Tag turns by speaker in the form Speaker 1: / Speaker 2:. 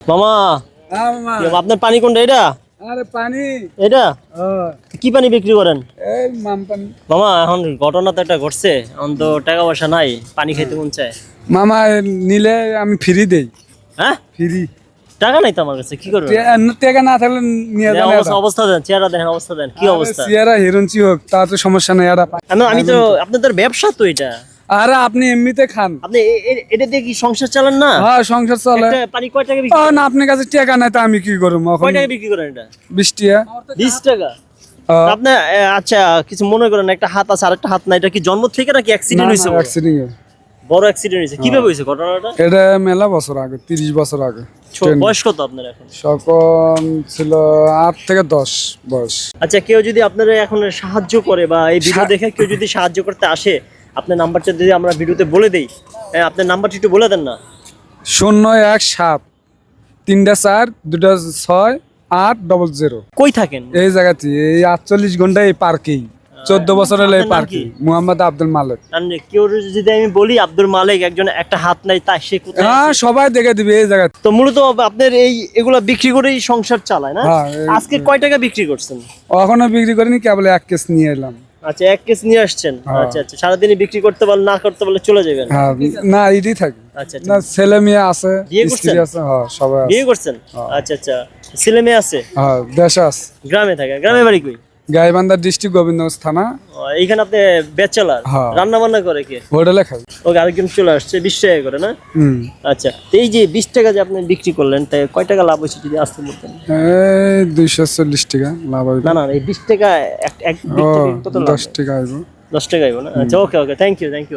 Speaker 1: মামা
Speaker 2: হ্যাঁ মামা।
Speaker 1: আপনার পানি কোনটা এটা?
Speaker 2: আরে পানি।
Speaker 1: এটা
Speaker 2: ও,
Speaker 1: কি পানি বিক্রি করেন?
Speaker 2: এই মাম পানি।
Speaker 1: মামা এখন ঘটনা তো একটা ঘটছে, এখন তো টাকা পয়সা নাই, পানি খাইতে মন চায়।
Speaker 2: মামা নিলে আমি ফ্রি দেই।
Speaker 1: হ্যাঁ,
Speaker 2: ফ্রি।
Speaker 1: টাকা নাই তো আমার কাছে, কি করবেন?
Speaker 2: টাকা না থাকলে নিয়ে যান।
Speaker 1: অবস্থা দেন, চেহারা দেন, অবস্থা দেন, কি অবস্থা?
Speaker 2: সিয়ারা হিরঞ্চি হোক তা তো সমস্যা নেই।
Speaker 1: আমি তো আপনাদের ব্যবসা তো এটা,
Speaker 2: আরে আপনি এমনিতে খান।
Speaker 1: আপনি এটা দিয়ে কি সংসার চালান না?
Speaker 2: হ্যাঁ সংসার চলে।
Speaker 1: একটা পানি কয় টাকা
Speaker 2: ও
Speaker 1: বিক্রি করেন?
Speaker 2: না, আপনার কাছে টাকা নাই তা আমি কি করবো এখন?
Speaker 1: কয় টাকা বিক্রি করেন এটা?
Speaker 2: 20 টাকা।
Speaker 1: 20 টাকা? আপনি আচ্ছা কিছু মনে করেন, একটা হাত আছে আর একটা হাত নাই, এটা কি জন্ম থেকে নাকি অ্যাক্সিডেন্ট হয়েছে? বড় অ্যাক্সিডেন্ট হয়েছে, কিভাবে হয়েছে ঘটনাটা?
Speaker 2: এটা মেলা বছর আগে, 30 বছর আগে।
Speaker 1: বয়স কত আপনার এখন?
Speaker 2: সকম ছিল 8 থেকে 10 বয়স।
Speaker 1: আচ্ছা, কেউ যদি আপনারা এখন সাহায্য করে বা এই ভিডিও দেখে কেউ যদি সাহায্য করতে আসে, আপনার নাম্বারটা যদি আমরা ভিডিওতে বলে দেই, আপনার নাম্বারটা একটু বলে দেন না।
Speaker 2: 017 3টা 4 2টা 6 800।
Speaker 1: কই থাকেন?
Speaker 2: এই জায়গাতে এই 48 ঘন্টা এই পার্কেই, 14 বছর হলো এই
Speaker 1: আপনার নাম
Speaker 2: পার্কে।
Speaker 1: কি?
Speaker 2: মোহাম্মদ আব্দুল মালিক।
Speaker 1: আর কেউ যদি আমি বলি আব্দুল মালিক, একজন একটা হাত নাই, তাই সে কোথায়
Speaker 2: হ্যাঁ
Speaker 1: আছে?
Speaker 2: সবাই দেখে দিবে এই জায়গাতে।
Speaker 1: তো মূলত আপনার এগুলা বিক্রি করেই সংসার চালায় না?
Speaker 2: হ্যাঁ,
Speaker 1: আজকে কয় টাকা বিক্রি করছেন?
Speaker 2: এখনো বিক্রি করিনি, কেবল 1 কেস নিয়ে এলাম।
Speaker 1: আচ্ছা, 1 কেস নিয়ে আসছেন।
Speaker 2: হ্যাঁ।
Speaker 1: আচ্ছা আচ্ছা, সারাদিনই বিক্রি করতে পারলে, না করতে পারলে চলে যাবেন।
Speaker 2: হ্যাঁ না এটাই থাকে।
Speaker 1: আচ্ছা
Speaker 2: না
Speaker 1: আচ্ছা,
Speaker 2: ছেলে মেয়ে আছে,
Speaker 1: বিয়ে
Speaker 2: স্ত্রী
Speaker 1: করছেন?
Speaker 2: আছে, হ্যাঁ সবাই আছে।
Speaker 1: বিয়ে করছেন?
Speaker 2: হ্যাঁ।
Speaker 1: আচ্ছা আচ্ছা, ছেলে মেয়ে আছে?
Speaker 2: হ্যাঁ দেশে আছে।
Speaker 1: গ্রামে থাকে? গ্রামে বাড়ি কই?
Speaker 2: গাইবান্ধা ডিস্ট্রিক্ট, গোবিন্দগঞ্জ থানা।
Speaker 1: এইখানে আপনি ব্যাচেলার?
Speaker 2: হ্যাঁ।
Speaker 1: রান্না বান্না করে কে?
Speaker 2: হোটেলে খাই।
Speaker 1: ওকে, আরেকজন চলে আসছে, 20 টাকা করে না?
Speaker 2: হুম।
Speaker 1: আচ্ছা, তো এই যে 20 টাকা যে আপনি বিক্রি করলেন, তাই কয় টাকা লাভ হয়েছে যদি আসতে বলতেন?
Speaker 2: এই 240 টাকা লাভ হইব।
Speaker 1: না না, এই 20 টাকা এক
Speaker 2: ও
Speaker 1: বিক্রি কত লাভ?
Speaker 2: 10 টাকা আইব।
Speaker 1: 10 টাকা আইব না? আচ্ছা, ওকে ওকে, থ্যাংক ইউ।